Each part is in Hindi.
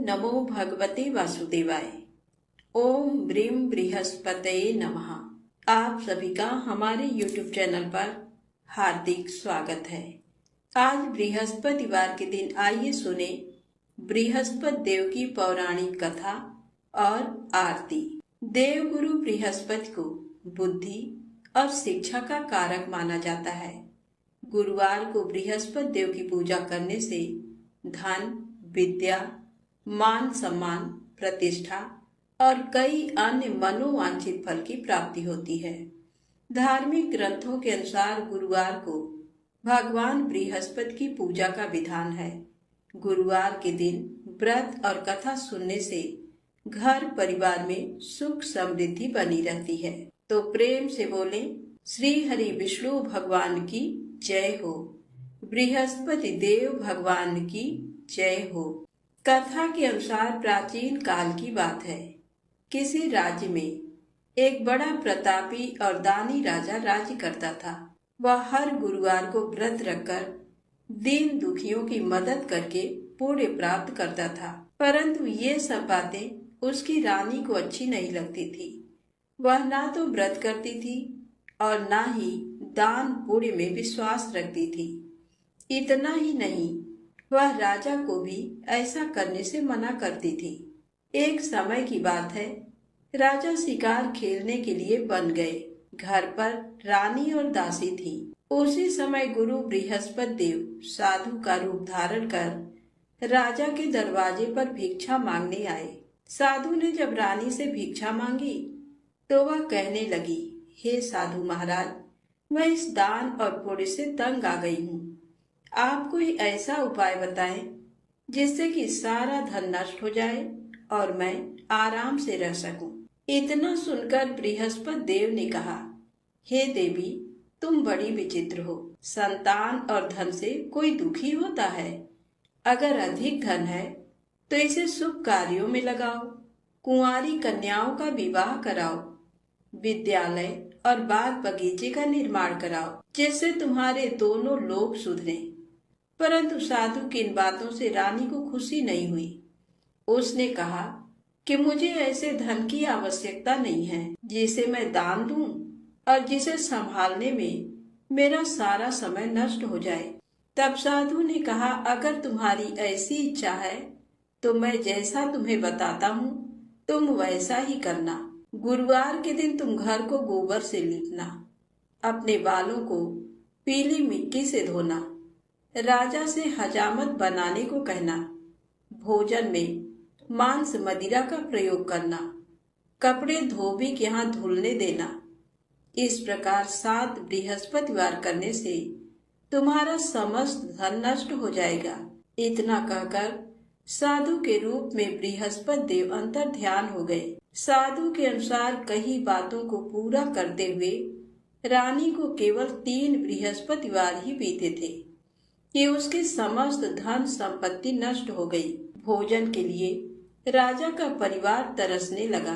नमो भगवते वासुदेवाय। ओम ब्रीम बृहस्पतये नमः। आप सभी का हमारे YouTube चैनल पर हार्दिक स्वागत है। आज बृहस्पतिवार के दिन आइए सुने बृहस्पति देव की पौराणिक कथा और आरती। देवगुरु बृहस्पति को बुद्धि और शिक्षा का कारक माना जाता है। गुरुवार को बृहस्पति देव की पूजा करने से धन, विद्या, मान सम्मान, प्रतिष्ठा और कई अन्य मनोवांछित फल की प्राप्ति होती है। धार्मिक ग्रंथों के अनुसार गुरुवार को भगवान बृहस्पति की पूजा का विधान है। गुरुवार के दिन व्रत और कथा सुनने से घर परिवार में सुख समृद्धि बनी रहती है। तो प्रेम से बोले श्री हरि विष्णु भगवान की जय हो, बृहस्पति देव भगवान की जय हो। कथा के अनुसार प्राचीन काल की बात है। किसी राज्य में एक बड़ा प्रतापी और दानी राजा राज्य करता था। वह हर गुरुवार को व्रत रखकर दीन दुखियों की मदद करके पुण्य प्राप्त करता था। परंतु ये सब बातें उसकी रानी को अच्छी नहीं लगती थी। वह ना तो व्रत करती थी और ना ही दान पुण्य में विश्वास रखती थी। इतना ही नहीं, वह राजा को भी ऐसा करने से मना करती थी। एक समय की बात है, राजा शिकार खेलने के लिए बन गए। घर पर रानी और दासी थी। उसी समय गुरु बृहस्पति देव साधु का रूप धारण कर राजा के दरवाजे पर भिक्षा मांगने आए। साधु ने जब रानी से भिक्षा मांगी तो वह कहने लगी, हे साधु महाराज, मैं इस दान और पुण्य से तंग आ गई हूँ। आप कोई ऐसा उपाय बताएं जिससे कि सारा धन नष्ट हो जाए और मैं आराम से रह सकूं। इतना सुनकर बृहस्पति देव ने कहा, हे देवी, तुम बड़ी विचित्र हो। संतान और धन से कोई दुखी होता है? अगर अधिक धन है तो इसे शुभ कार्यों में लगाओ, कुंवारी कन्याओं का विवाह कराओ, विद्यालय और बाग बगीचे का निर्माण कराओ, जिससे तुम्हारे दोनों लोग सुधरें। परंतु साधु की इन बातों से रानी को खुशी नहीं हुई। उसने कहा कि मुझे ऐसे धन की आवश्यकता नहीं है जिसे मैं दान दूं और जिसे संभालने में मेरा सारा समय नष्ट हो जाए। तब साधु ने कहा, अगर तुम्हारी ऐसी इच्छा है तो मैं जैसा तुम्हें बताता हूँ तुम वैसा ही करना। गुरुवार के दिन तुम घर को गोबर से लीपना, अपने बालों को पीली मिट्टी से धोना, राजा से हजामत बनाने को कहना, भोजन में मांस मदिरा का प्रयोग करना, कपड़े धोबी के यहाँ धुलने देना। इस प्रकार 7 बृहस्पतिवार करने से तुम्हारा समस्त धन नष्ट हो जाएगा। इतना कहकर साधु के रूप में बृहस्पति देव अंतर ध्यान हो गए। साधु के अनुसार कई बातों को पूरा करते हुए रानी को केवल 3 बृहस्पतिवार ही बीते थे कि उसकी समस्त धन संपत्ति नष्ट हो गई। भोजन के लिए राजा का परिवार तरसने लगा।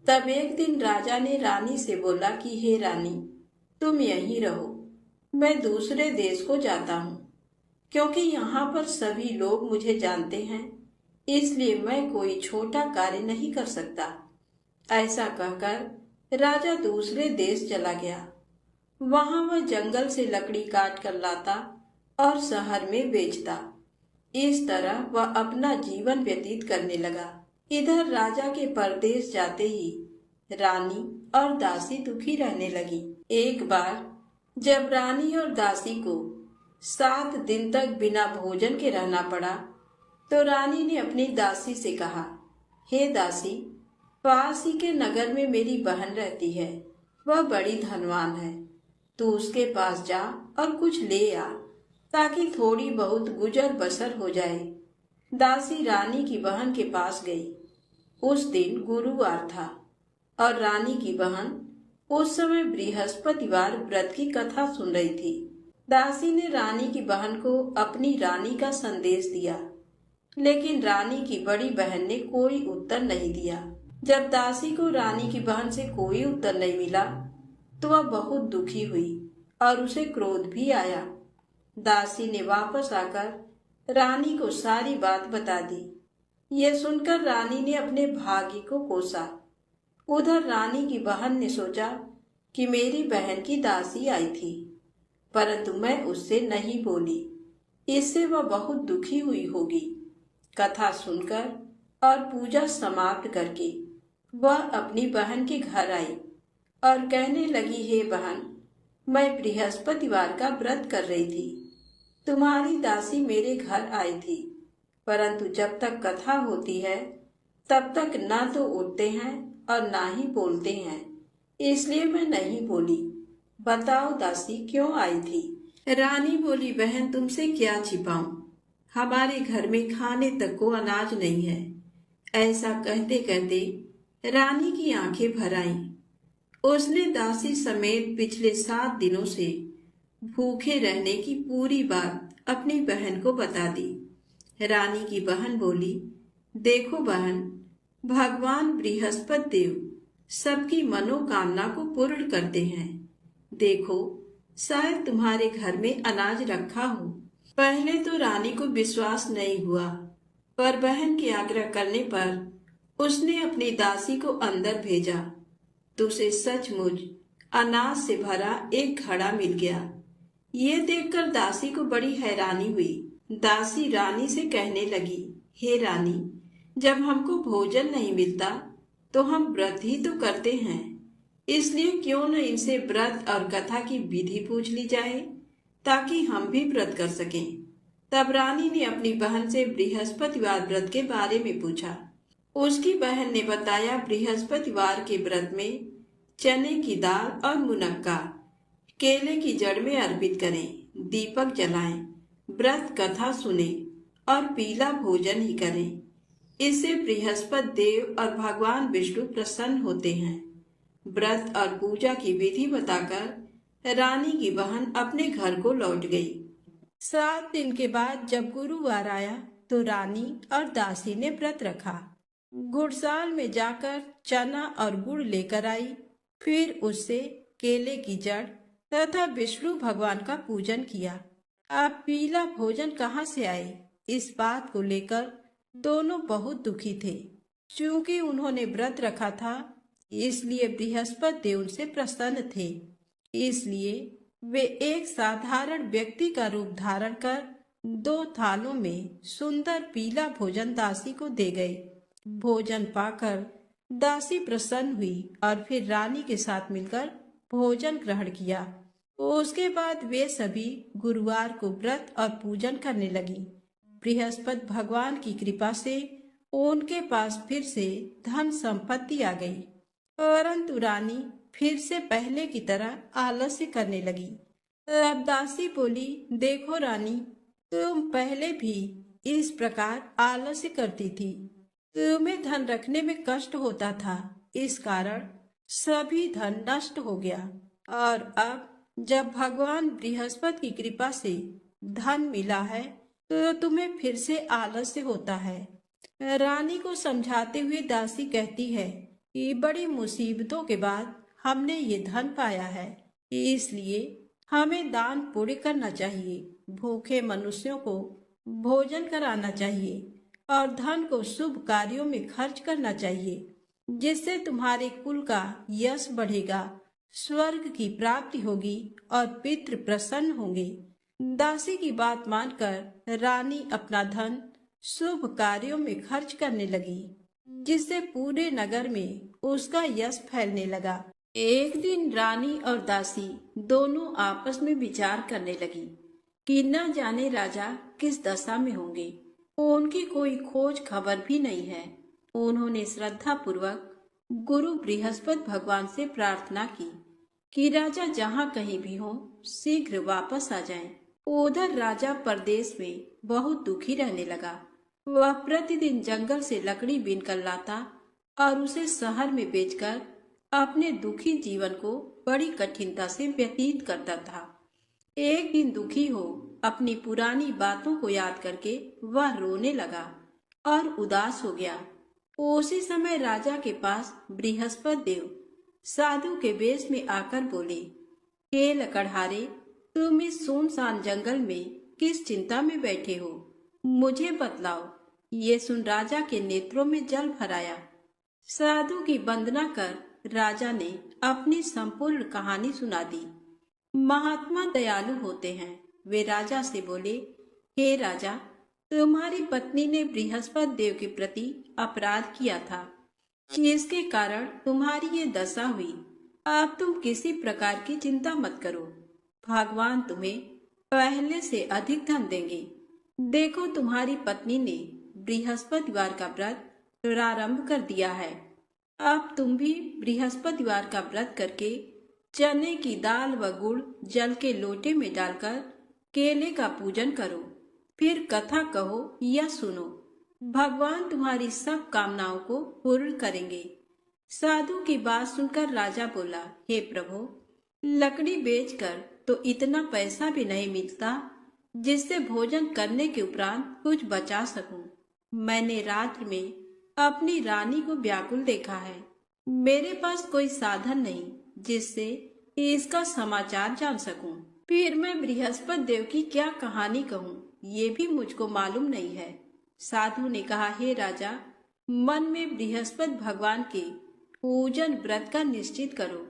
तब एक दिन राजा ने रानी से बोला कि हे रानी, तुम यहीं रहो, मैं दूसरे देश को जाता हूँ, क्योंकि यहाँ पर सभी लोग मुझे जानते हैं, इसलिए मैं कोई छोटा कार्य नहीं कर सकता। ऐसा कहकर राजा दूसरे देश चला गया। वहां वह जंगल से लकड़ी काट कर लाता और शहर में बेचता। इस तरह वह अपना जीवन व्यतीत करने लगा। इधर राजा के परदेश जाते ही रानी और दासी दुखी रहने लगी। एक बार जब रानी और दासी को 7 दिन तक बिना भोजन के रहना पड़ा तो रानी ने अपनी दासी से कहा, हे दासी, पास ही के नगर में मेरी बहन रहती है, वह बड़ी धनवान है। तू उसके पास जा और कुछ ले आ ताकि थोड़ी बहुत गुजर बसर हो जाए। दासी रानी की बहन के पास गई। उस दिन गुरुवार था और रानी की बहन उस समय बृहस्पतिवार व्रत की कथा सुन रही थी। दासी ने रानी की बहन को अपनी रानी का संदेश दिया, लेकिन रानी की बड़ी बहन ने कोई उत्तर नहीं दिया। जब दासी को रानी की बहन से कोई उत्तर नहीं मिला तो वह बहुत दुखी हुई और उसे क्रोध भी आया। दासी ने वापस आकर रानी को सारी बात बता दी। यह सुनकर रानी ने अपने भाग्य को कोसा। उधर रानी की बहन ने सोचा कि मेरी बहन की दासी आई थी, परंतु मैं उससे नहीं बोली, इससे वह बहुत दुखी हुई होगी। कथा सुनकर और पूजा समाप्त करके वह अपनी बहन के घर आई और कहने लगी, हे बहन, मैं बृहस्पतिवार का व्रत कर रही थी। तुम्हारी दासी मेरे घर आई थी, परंतु जब तक कथा होती है तब तक ना तो उठते हैं और ना ही बोलते हैं, इसलिए मैं नहीं बोली। बताओ दासी क्यों आई थी? रानी बोली, बहन तुमसे क्या छिपाऊं, हमारे घर में खाने तक को अनाज नहीं है। ऐसा कहते कहते रानी की आंखें भर आईं। उसने दासी समेत पिछले 7 दिनों से भूखे रहने की पूरी बात अपनी बहन को बता दी। रानी की बहन बोली, देखो बहन, भगवान बृहस्पति देव सबकी मनोकामना को पूर्ण करते हैं। देखो, शायद तुम्हारे घर में अनाज रखा हो। पहले तो रानी को विश्वास नहीं हुआ, पर बहन के आग्रह करने पर उसने अपनी दासी को अंदर भेजा तो उसे सचमुच अनाज से भरा एक घड़ा मिल गया। ये देखकर दासी को बड़ी हैरानी हुई। दासी रानी से कहने लगी, हे रानी, जब हमको भोजन नहीं मिलता तो हम व्रत ही तो करते हैं, इसलिए क्यों न इनसे व्रत और कथा की विधि पूछ ली जाए ताकि हम भी व्रत कर सकें। तब रानी ने अपनी बहन से बृहस्पतिवार व्रत के बारे में पूछा। उसकी बहन ने बताया, बृहस्पतिवार के व्रत में चने की दाल और मुनक्का केले की जड़ में अर्पित करें, दीपक जलाएं, व्रत कथा सुने और पीला भोजन ही करें। इससे बृहस्पति देव और भगवान विष्णु प्रसन्न होते हैं। व्रत और पूजा की विधि बताकर रानी की बहन अपने घर को लौट गई। 7 दिन के बाद जब गुरुवार आया तो रानी और दासी ने व्रत रखा। गुड़साल में जाकर चना और गुड़ लेकर आई, फिर उससे केले की जड़ तथा विष्णु भगवान का पूजन किया। अब पीला भोजन कहाँ से आए, इस बात को लेकर दोनों बहुत दुखी थे। चूंकि उन्होंने व्रत रखा था, इसलिए बृहस्पति देव उनसे प्रसन्न थे। इसलिए वे एक साधारण व्यक्ति का रूप धारण कर 2 थालों में सुंदर पीला भोजन दासी को दे गए। भोजन पाकर दासी प्रसन्न हुई और फिर रानी के साथ मिलकर भोजन ग्रहण किया। उसके बाद वे सभी गुरुवार को व्रत और पूजन करने लगी। बृहस्पति भगवान की कृपा से उनके पास फिर से धन संपत्ति आ गई, परंतु रानी फिर से पहले की तरह आलस्य करने लगी। अब दासी बोली, देखो रानी, तुम पहले भी इस प्रकार आलस्य करती थी। तुम्हें धन रखने में कष्ट होता था, इस कारण सभी धन नष्ट हो गया, और अब जब भगवान बृहस्पति की कृपा से धन मिला है तो तुम्हें फिर से आलस्य होता है। रानी को समझाते हुए दासी कहती है कि बड़ी मुसीबतों के बाद हमने ये धन पाया है, इसलिए हमें दान पुण्य करना चाहिए, भूखे मनुष्यों को भोजन कराना चाहिए और धन को शुभ कार्यों में खर्च करना चाहिए, जिससे तुम्हारे कुल का यश बढ़ेगा, स्वर्ग की प्राप्ति होगी और पितृ प्रसन्न होंगे। दासी की बात मानकर रानी अपना धन शुभ कार्यों में खर्च करने लगी, जिससे पूरे नगर में उसका यश फैलने लगा। एक दिन रानी और दासी दोनों आपस में विचार करने लगी कि न जाने राजा किस दशा में होंगे। उनकी कोई खोज खबर भी नहीं है। उन्होंने श्रद्धा पूर्वक गुरु बृहस्पति भगवान से प्रार्थना की कि राजा जहाँ कहीं भी हो शीघ्र वापस आ जाएं। उधर राजा परदेश में बहुत दुखी रहने लगा। वह प्रतिदिन जंगल से लकड़ी बीनकर लाता और उसे शहर में बेचकर अपने दुखी जीवन को बड़ी कठिनता से व्यतीत करता था। एक दिन दुखी हो अपनी पुरानी बातों को याद करके वह रोने लगा और उदास हो गया। उसी समय राजा के पास बृहस्पति देव साधु के वेश में आकर बोले, हे लकड़हारे, तुम इस सुनसान जंगल में किस चिंता में बैठे हो? मुझे बतलाओ, ये सुन राजा के नेत्रों में जल भर आया। साधु की वंदना कर राजा ने अपनी संपूर्ण कहानी सुना दी। महात्मा दयालु होते हैं। वे राजा से बोले, हे राजा, तुम्हारी पत्नी ने बृहस्पति देव के प्रति अपराध किया था, जिसके कारण तुम्हारी ये दशा हुई। अब तुम किसी प्रकार की चिंता मत करो, भगवान तुम्हें पहले से अधिक धन देंगे। देखो, तुम्हारी पत्नी ने बृहस्पतिवार का व्रत प्रारंभ कर दिया है। अब तुम भी बृहस्पतिवार का व्रत करके चने की दाल व गुड़ जल के लोटे में डालकर केले का पूजन करो, फिर कथा कहो या सुनो। भगवान तुम्हारी सब कामनाओं को पूर्ण करेंगे। साधु की बात सुनकर राजा बोला, हे प्रभु, लकड़ी बेचकर तो इतना पैसा भी नहीं मिलता जिससे भोजन करने के उपरांत कुछ बचा सकूं। मैंने रात्र में अपनी रानी को व्याकुल देखा है। मेरे पास कोई साधन नहीं जिससे इसका समाचार जान सकूं। फिर मैं बृहस्पति देव की क्या कहानी कहूं, ये भी मुझको मालूम नहीं है। साधु ने कहा, हे राजा, मन में बृहस्पति भगवान के पूजन व्रत का निश्चित करो।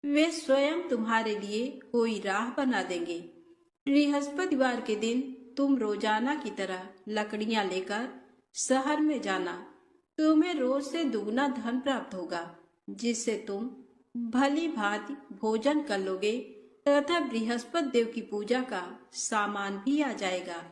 वे स्वयं तुम्हारे लिए कोई राह बना देंगे। बृहस्पतिवार के दिन तुम रोजाना की तरह लकड़ियां लेकर शहर में जाना। तुम्हें रोज से दुगना धन प्राप्त होगा, जिससे तुम भली भांति भोजन कर लोगे तथा बृहस्पति देव की पूजा का सामान भी आ जाएगा।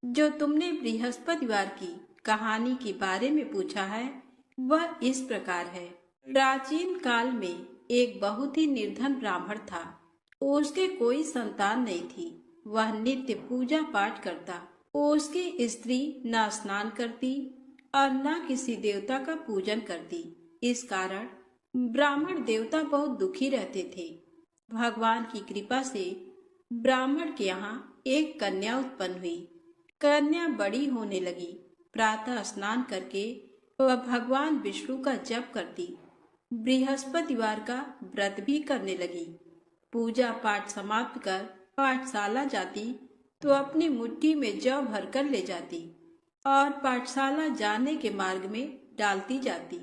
जो तुमने बृहस्पतिवार की कहानी के बारे में पूछा है, वह इस प्रकार है। प्राचीन काल में एक बहुत ही निर्धन ब्राह्मण था। उसके कोई संतान नहीं थी। वह नित्य पूजा पाठ करता। उसकी स्त्री न स्नान करती और न किसी देवता का पूजन करती। इस कारण ब्राह्मण देवता बहुत दुखी रहते थे। भगवान की कृपा से ब्राह्मण के यहाँ एक कन्या उत्पन्न हुई। कन्या बड़ी होने लगी। प्रातः स्नान करके वह भगवान विष्णु का जप करती। बृहस्पतिवार का व्रत भी करने लगी। पूजा पाठ समाप्त कर पाठशाला जाती तो अपनी मुट्ठी में जौ भरकर ले जाती और पाठशाला जाने के मार्ग में डालती जाती।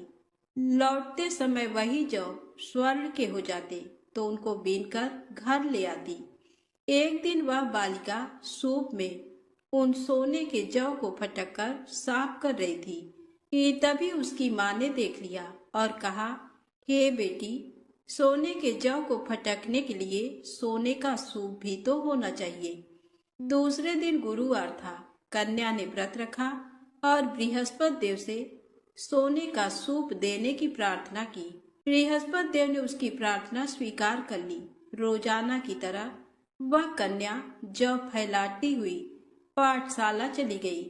लौटते समय वही जौ स्वर्ण के हो जाते तो उनको बीनकर घर ले आती। एक दिन वह बालिका सूप में उन सोने के जौ को फटक कर साफ कर रही थी कि तभी उसकी माँ ने देख लिया और कहा, हे बेटी, सोने के जौ को फटकने के लिए सोने का सूप भी तो होना चाहिए। दूसरे दिन गुरुवार था। कन्या ने व्रत रखा और बृहस्पति देव से सोने का सूप देने की प्रार्थना की। बृहस्पति देव ने उसकी प्रार्थना स्वीकार कर ली। रोजाना की तरह वह कन्या जौ फैलाती हुई पाठशाला चली गई।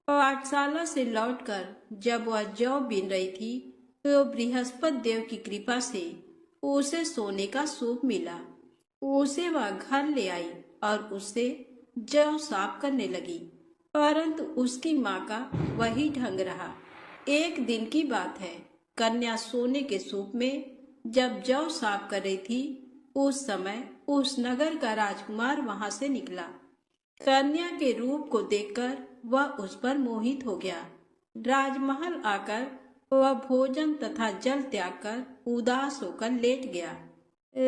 पाठशाला से लौटकर जब वह जौ बीन रही थी तो बृहस्पति देव की कृपा से उसे सोने का सूप मिला। उसे वह घर ले आई और उससे जौ साफ करने लगी, परंतु उसकी माँ का वही ढंग रहा। एक दिन की बात है, कन्या सोने के सूप में जब जौ साफ कर रही थी, उस समय उस नगर का राजकुमार वहां से निकला। कन्या के रूप को देखकर वह उस पर मोहित हो गया। राजमहल आकर वह भोजन तथा जल त्याग कर उदास होकर लेट गया।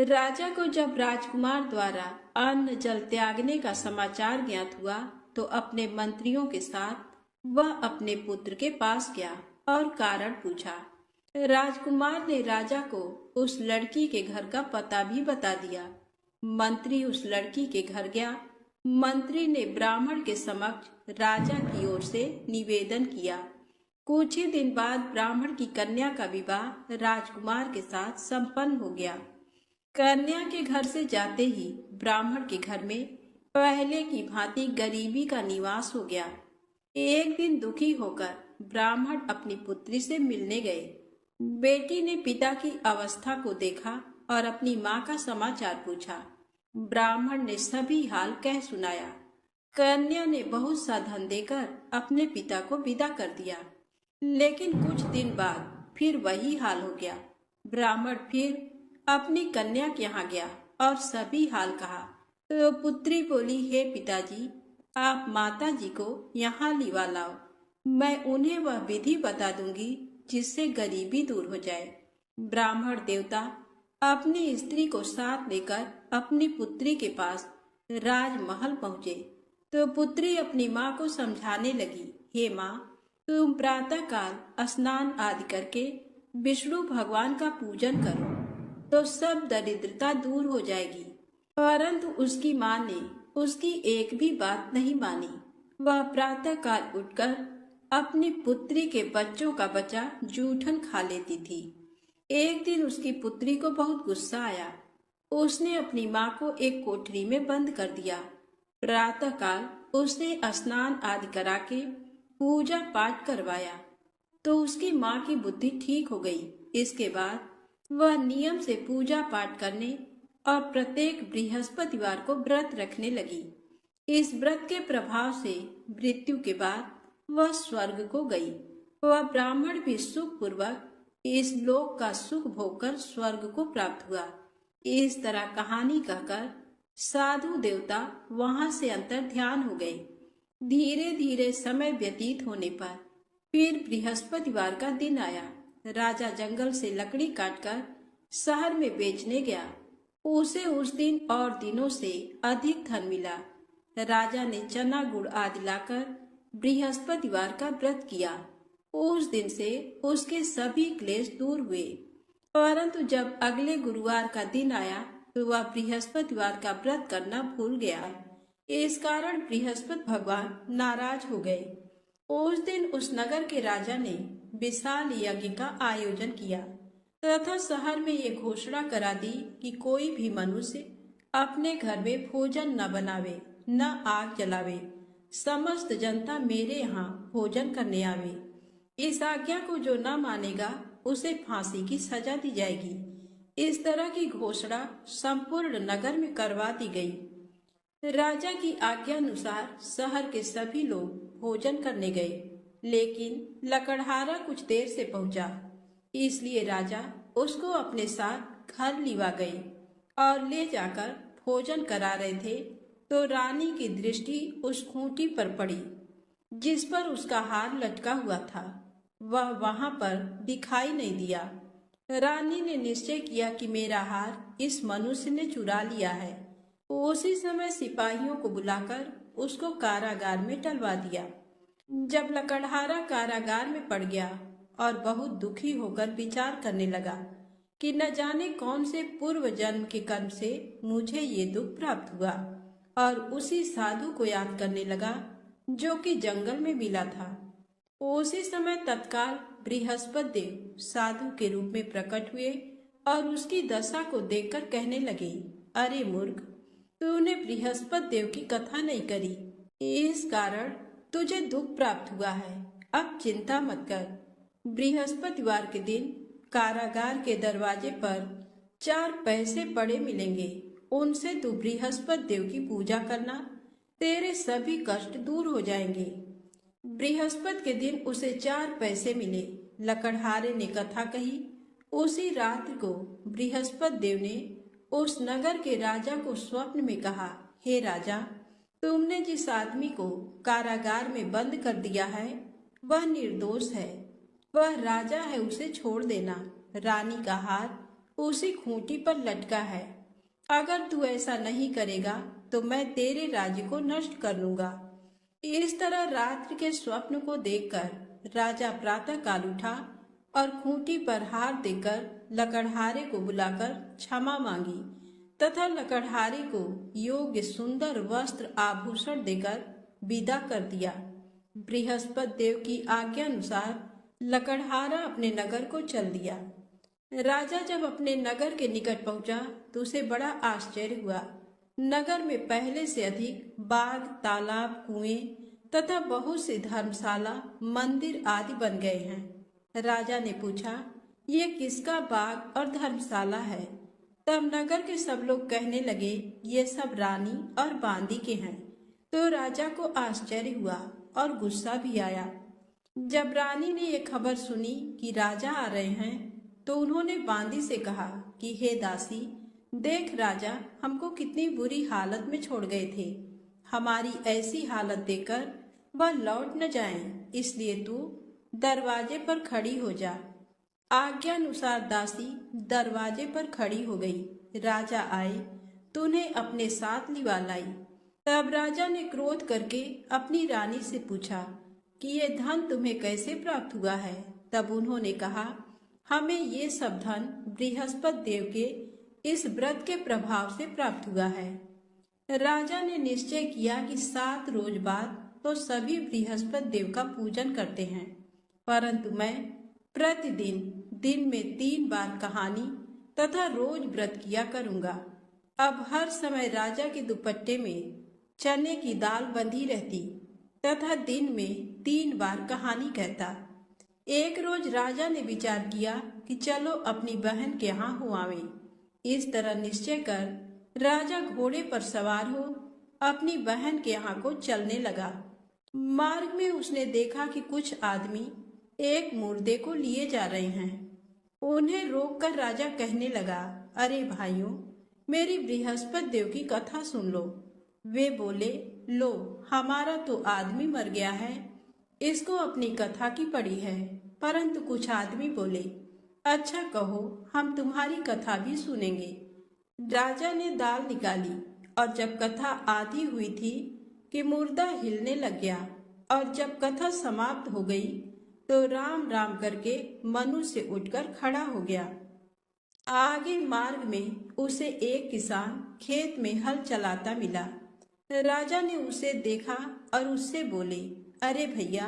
राजा को जब राजकुमार द्वारा अन्न जल त्यागने का समाचार ज्ञात हुआ तो अपने मंत्रियों के साथ वह अपने पुत्र के पास गया और कारण पूछा। राजकुमार ने राजा को उस लड़की के घर का पता भी बता दिया। मंत्री उस लड़की के घर गया। मंत्री ने ब्राह्मण के समक्ष राजा की ओर से निवेदन किया। कुछ ही दिन बाद ब्राह्मण की कन्या का विवाह राजकुमार के साथ संपन्न हो गया। कन्या के घर से जाते ही ब्राह्मण के घर में पहले की भांति गरीबी का निवास हो गया। एक दिन दुखी होकर ब्राह्मण अपनी पुत्री से मिलने गए। बेटी ने पिता की अवस्था को देखा और अपनी माँ का समाचार पूछा। ब्राह्मण ने सभी हाल कह सुनाया। कन्या ने बहुत सा धन देकर अपने पिता को विदा कर दिया, लेकिन कुछ दिन बाद फिर वही हाल हो गया। ब्राह्मण फिर अपनी कन्या के यहाँ गया और सभी हाल कहा तो पुत्री बोली, हे पिताजी, आप माता जी को यहाँ लिवा लाओ। मैं उन्हें वह विधि बता दूंगी जिससे गरीबी दूर हो जाए। ब्राह्मण देवता अपनी स्त्री को साथ लेकर अपनी पुत्री के पास राजमहल पहुंचे तो पुत्री अपनी माँ को समझाने लगी, हे माँ, तुम प्रातः काल स्नान आदि करके विष्णु भगवान का पूजन करो तो सब दरिद्रता दूर हो जाएगी। परंतु उसकी माँ ने उसकी एक भी बात नहीं मानी। वह प्रातः काल उठकर अपनी पुत्री के बच्चों का बचा जूठन खा लेती थी। एक दिन उसकी पुत्री को बहुत गुस्सा आया। उसने अपनी माँ को एक कोठरी में बंद कर दिया। प्रातः काल उसने स्नान आदि करा के पूजा पाठ करवाया तो उसकी माँ की बुद्धि ठीक हो गई। इसके बाद वह नियम से पूजा पाठ करने और प्रत्येक बृहस्पतिवार को व्रत रखने लगी। इस व्रत के प्रभाव से मृत्यु के बाद वह स्वर्ग को गई। वह ब्राह्मण भी सुख पूर्वक इस लोक का सुख भोगकर स्वर्ग को प्राप्त हुआ। इस तरह कहानी कहकर साधु देवता वहां से अंतर ध्यान हो गए। धीरे धीरे समय व्यतीत होने पर फिर बृहस्पतिवार का दिन आया। राजा जंगल से लकड़ी काटकर शहर में बेचने गया। उसे उस दिन और दिनों से अधिक धन मिला। राजा ने चना गुड़ आदि लाकर बृहस्पतिवार का व्रत किया। उस दिन से उसके सभी क्लेश दूर हुए। परंतु जब अगले गुरुवार का दिन आया तो वह बृहस्पतिवार का व्रत करना भूल गया। इस कारण बृहस्पति भगवान नाराज हो गए। उस दिन उस नगर के राजा ने विशाल यज्ञ का आयोजन किया तथा शहर में ये घोषणा करा दी कि कोई भी मनुष्य अपने घर में भोजन न बनावे, न आग जलावे। समस्त जनता मेरे यहाँ भोजन करने आवे। इस आज्ञा को जो न मानेगा उसे फांसी की सजा दी जाएगी। इस तरह की घोषणा संपूर्ण नगर में करवा दी गई। राजा की आज्ञा अनुसार शहर के सभी लोग भोजन करने गए, लेकिन लकड़हारा कुछ देर से पहुंचा। इसलिए राजा उसको अपने साथ घर लिवा गए और ले जाकर भोजन करा रहे थे तो रानी की दृष्टि उस खूंटी पर पड़ी जिस पर उसका हार लटका हुआ था। वह वहां पर दिखाई नहीं दिया। रानी ने निश्चय किया कि मेरा हार इस मनुष्य ने चुरा लिया है। उसी समय सिपाहियों को बुलाकर उसको कारागार में डलवा दिया। जब लकड़हारा कारागार में पड़ गया और बहुत दुखी होकर विचार करने लगा कि न जाने कौन से पूर्व जन्म के कर्म से मुझे ये दुख प्राप्त हुआ, और उसी साधु को याद करने लगा जो कि जंगल में मिला था। उसी समय तत्काल बृहस्पति देव साधु के रूप में प्रकट हुए और उसकी दशा को देखकर कहने लगे, अरे मूर्ख, तूने बृहस्पति देव की कथा नहीं करी, इस कारण तुझे दुख प्राप्त हुआ है। अब चिंता मत कर। बृहस्पतिवार के दिन कारागार के दरवाजे पर 4 पैसे पड़े मिलेंगे। उनसे तू बृहस्पति देव की पूजा करना, तेरे सभी कष्ट दूर हो जाएंगे। बृहस्पति के दिन उसे 4 पैसे मिले। लकड़हारे ने कथा कही। उसी रात्रि को बृहस्पति देव ने उस नगर के राजा को स्वप्न में कहा, हे राजा, तुमने जिस आदमी को कारागार में बंद कर दिया है वह निर्दोष है। वह राजा है, उसे छोड़ देना। रानी का हार उसी खूंटी पर लटका है। अगर तू ऐसा नहीं करेगा तो मैं तेरे राज्य को नष्ट कर लूंगा। इस तरह रात्रि के स्वप्न को देखकर राजा प्रातः काल उठा और खूंटी पर हार देकर लकड़हारे को बुलाकर क्षमा मांगी तथा लकड़हारे को योग्य सुंदर वस्त्र आभूषण देकर विदा कर दिया। बृहस्पति देव की आज्ञा अनुसार लकड़हारा अपने नगर को चल दिया। राजा जब अपने नगर के निकट पहुंचा तो उसे बड़ा आश्चर्य हुआ। नगर में पहले से अधिक बाग, तालाब, कुएं तथा बहुत सी धर्मशाला, मंदिर आदि बन गए हैं। राजा ने पूछा, ये किसका बाग और धर्मशाला है? तब नगर के सब लोग कहने लगे, ये सब रानी और बांदी के हैं। तो राजा को आश्चर्य हुआ और गुस्सा भी आया। जब रानी ने ये खबर सुनी कि राजा आ रहे हैं तो उन्होंने बांदी से कहा कि हे दासी, देख राजा हमको कितनी बुरी हालत में छोड़ गए थे। हमारी ऐसी हालत देखकर वह लौट न जाएं, इसलिए तू दरवाजे पर खड़ी हो जा। आज्ञानुसार दासी दरवाजे पर खड़ी हो गई। राजा आए तो उन्हें अपने साथ लिवा लाई। तब राजा ने क्रोध करके अपनी रानी से पूछा कि ये धन तुम्हें कैसे प्राप्त हुआ है। तब उन्होंने कहा, हमें ये सब धन बृहस्पति देव के इस व्रत के प्रभाव से प्राप्त हुआ है। राजा ने निश्चय किया कि 7 रोज बाद तो सभी बृहस्पति देव का पूजन करते हैं, परंतु मैं प्रतिदिन दिन में 3 बार कहानी तथा रोज व्रत किया करूंगा। अब हर समय राजा के दुपट्टे में चने की दाल बंधी रहती तथा दिन में 3 बार कहानी कहता। एक रोज राजा ने विचार किया कि चलो अपनी बहन के यहाँ हो आवे। इस तरह निश्चय कर राजा घोड़े पर सवार हो अपनी बहन के यहाँ को चलने लगा। मार्ग में उसने देखा कि कुछ आदमी एक मुर्दे को लिए जा रहे हैं। उन्हें रोककर राजा कहने लगा, अरे भाइयों, मेरी बृहस्पति देव की कथा सुन लो। वे बोले, लो, हमारा तो आदमी मर गया है, इसको अपनी कथा की पड़ी है। परंतु कुछ आदमी बोले, अच्छा कहो, हम तुम्हारी कथा भी सुनेंगे। राजा ने दाल निकाली और जब कथा आधी हुई थी कि मुर्दा हिलने लग गया, और जब कथा समाप्त हो गई तो राम राम करके मनुष्य उठकर खड़ा हो गया। आगे मार्ग में उसे एक किसान खेत में हल चलाता मिला। राजा ने उसे देखा और उससे बोले, अरे भैया,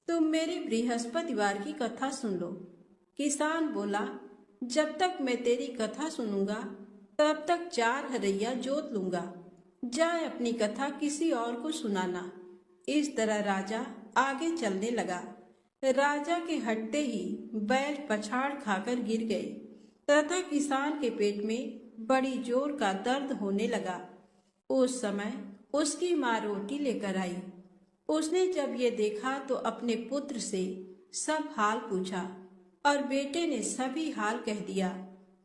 तुम मेरी बृहस्पतिवार की कथा सुन लो। किसान बोला, जब तक मैं तेरी कथा सुनूंगा तब तक 4 हरैया जोत लूंगा। जाए अपनी कथा किसी और को सुनाना। इस तरह राजा आगे चलने लगा। राजा के हटते ही बैल पछाड़ खाकर गिर गए तथा किसान के पेट में बड़ी जोर का दर्द होने लगा। उस समय उसकी माँ रोटी लेकर आई। उसने जब ये देखा तो अपने पुत्र से सब हाल पूछा और बेटे ने सभी हाल कह दिया।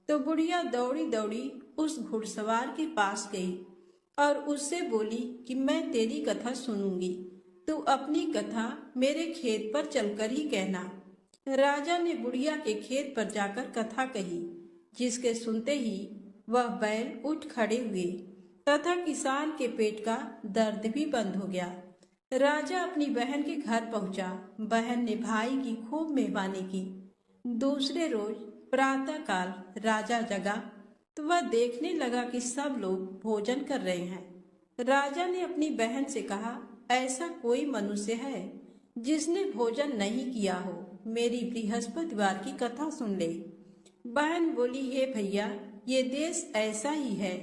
तो बुढ़िया दौड़ी दौड़ी उस घुड़सवार के पास गई और उससे बोली कि मैं तेरी कथा सुनूंगी, तू अपनी कथा मेरे खेत पर चलकर ही कहना। राजा ने बुढ़िया के खेत पर जाकर कथा कही, जिसके सुनते ही वह बैल उठ खड़े हुए तथा किसान के पेट का दर्द भी बंद हो गया। राजा अपनी बहन के घर पहुंचा। बहन ने भाई की खूब मेहमानी की। दूसरे रोज प्रातः काल राजा जगा तो वह देखने लगा कि सब लोग भोजन कर रहे हैं। राजा ने अपनी बहन से कहा, ऐसा कोई मनुष्य है जिसने भोजन नहीं किया हो, मेरी बृहस्पतिवार की कथा सुन ले। बहन बोली, हे भैया, ये देश ऐसा ही है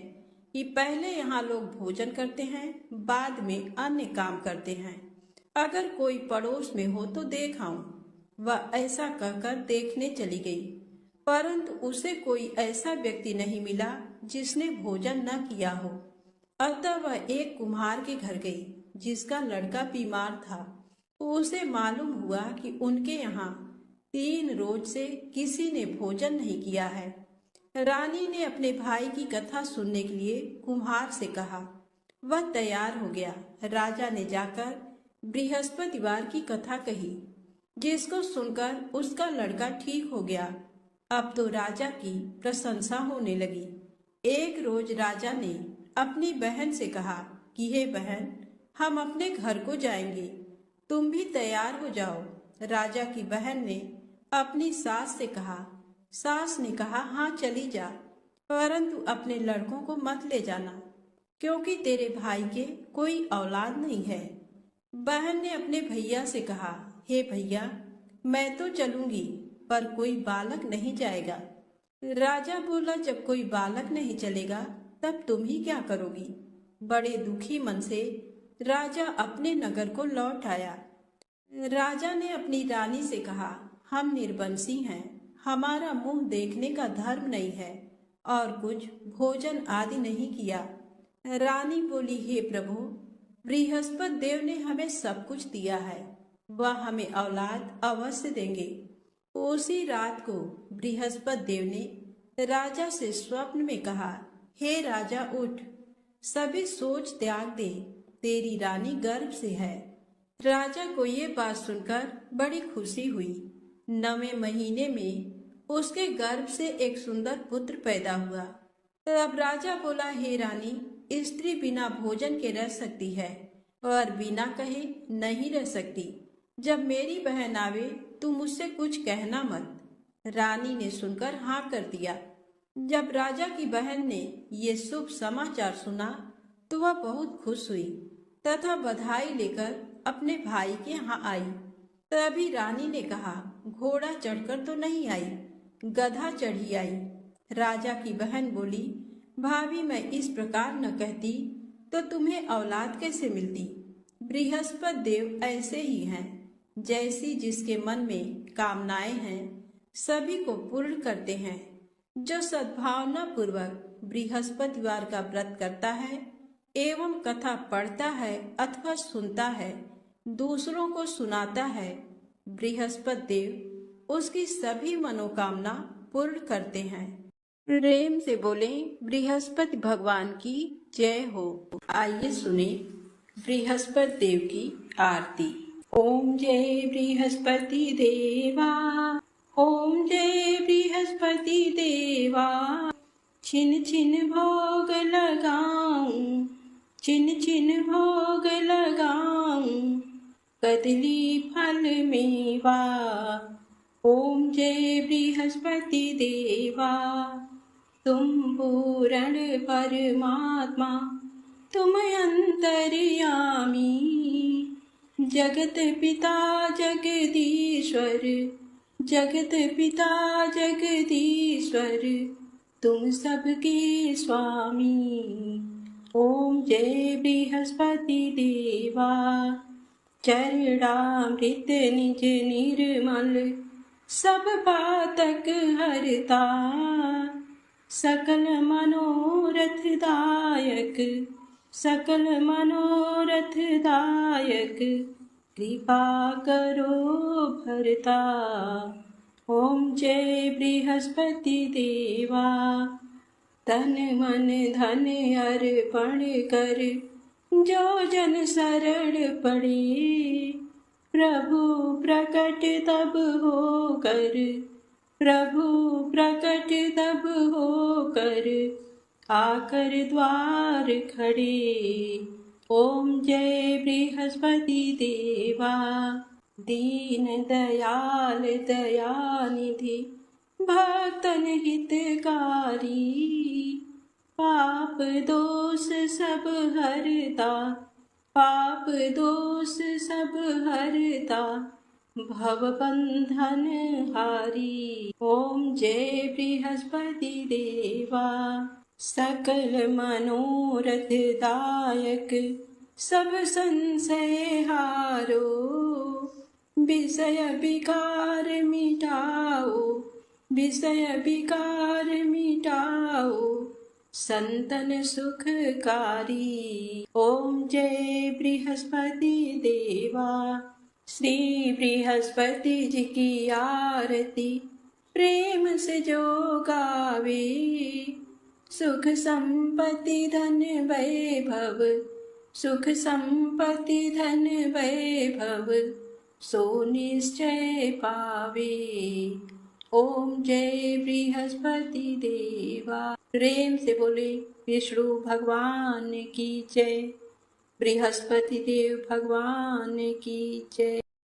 कि पहले यहाँ लोग भोजन करते हैं, बाद में अन्य काम करते हैं। अगर कोई पड़ोस में हो तो देख आऊं। वह ऐसा कहकर देखने चली गई, परंतु उसे कोई ऐसा व्यक्ति नहीं मिला जिसने भोजन न किया हो। अतः वह एक कुम्हार के घर गई जिसका लड़का बीमार था। उसे मालूम हुआ कि उनके यहाँ 3 रोज से किसी ने भोजन नहीं किया है। रानी ने अपने भाई की कथा सुनने के लिए कुम्हार से कहा। वह तैयार हो गया। राजा ने जाकर बृहस्पतिवार की कथा कही, जिसको सुनकर उसका लड़का ठीक हो गया। अब तो राजा की प्रशंसा होने लगी। एक रोज राजा ने अपनी बहन से कहा कि हे बहन, हम अपने घर को जाएंगे, तुम भी तैयार हो जाओ। राजा की बहन ने अपनी सास से कहा। सास ने कहा, हाँ चली जा, परंतु अपने लड़कों को मत ले जाना, क्योंकि तेरे भाई के कोई औलाद नहीं है। बहन ने अपने भैया से कहा, हे भैया, मैं तो चलूंगी, पर कोई बालक नहीं जाएगा। राजा बोला, जब कोई बालक नहीं चलेगा तब तुम ही क्या करोगी। बड़े दुखी मन से राजा अपने नगर को लौट आया। राजा ने अपनी रानी से कहा, हम निर्वंशी हैं, हमारा मुंह देखने का धर्म नहीं है और कुछ भोजन आदि नहीं किया। रानी बोली, हे प्रभु, बृहस्पति देव ने हमें सब कुछ दिया है, वह हमें औलाद अवश्य देंगे। उसी रात को बृहस्पति देव ने राजा से स्वप्न में कहा, हे राजा, उठ, सभी सोच त्याग दे, तेरी रानी गर्भ से है। राजा को ये बात सुनकर बड़ी खुशी हुई। 9वें महीने में उसके गर्भ से एक सुंदर पुत्र पैदा हुआ। तब राजा बोला, हे रानी, स्त्री बिना भोजन के रह सकती है और बिना कहे नहीं रह सकती। जब मेरी बहन आवे तू मुझसे कुछ कहना मत। रानी ने सुनकर हाँ कर दिया। जब राजा की बहन ने ये शुभ समाचार सुना तो वह बहुत खुश हुई तथा बधाई लेकर अपने भाई के यहाँ आई। तभी रानी ने कहा, घोड़ा चढ़कर तो नहीं आई, गधा चढ़ी आई। राजा की बहन बोली, भाभी, मैं इस प्रकार न कहती तो तुम्हें औलाद कैसे मिलती। बृहस्पति देव ऐसे ही हैं, जैसी जिसके मन में कामनाएं हैं सभी को पूर्ण करते हैं। जो सद्भावना पूर्वक बृहस्पतिवार का व्रत करता है एवं कथा पढ़ता है अथवा सुनता है, दूसरों को सुनाता है, बृहस्पति देव उसकी सभी मनोकामना पूर्ण करते हैं। प्रेम से बोले, बृहस्पति भगवान की जय हो। आइए सुने बृहस्पति देव की आरती। ओम जय बृहस्पति देवा, ओम जय बृहस्पति देवा। छिन छिन भोग लगाऊं, छिन छिन भोग लगाऊं, कदली फल मेवा। ओम जय बृहस्पति देवा, तुम पूर्ण परमात्मा, तुम अंतर्यामी, जगत पिता जगदीश्वर, जगत पिता जगदीश्वर, तुम सबके स्वामी। ओम जय बृहस्पति देवा, चरणामृत निज निर्मल, सब पातक हरता, सकल मनोरथ दायक, सकल मनोरथ दायक, कृपा करो भरता। ओम जय बृहस्पति देवा, तन मन धन अर्पण कर, जो जन शरण पड़े, प्रभु प्रकट तब होकर, प्रभु प्रकट तब होकर, आकर द्वार खड़े। ओम जय बृहस्पति देवा, दीन दयाल दयानिधि, भक्तन हितकारी, पाप दोष सब हरता, पाप दोष सब हरता, भव बंधन हारी। ओम जय बृहस्पति देवा, सकल मनोरथ दायक, सब संशय हारो, विषय विकार मिटाओ, विषय विकार मिटाओ, संतन सुखकारी। ओम जय बृहस्पति देवा, श्री बृहस्पति जी की आरती प्रेम से जो गावे, सुख संपत्ति धन वैभव, सुख संपत्ति धन वैभव, सो निश्चय पावे। ओम जय बृहस्पति देवा। प्रेम से बोले विष्णु भगवान की जय, बृहस्पति देव भगवान की जय।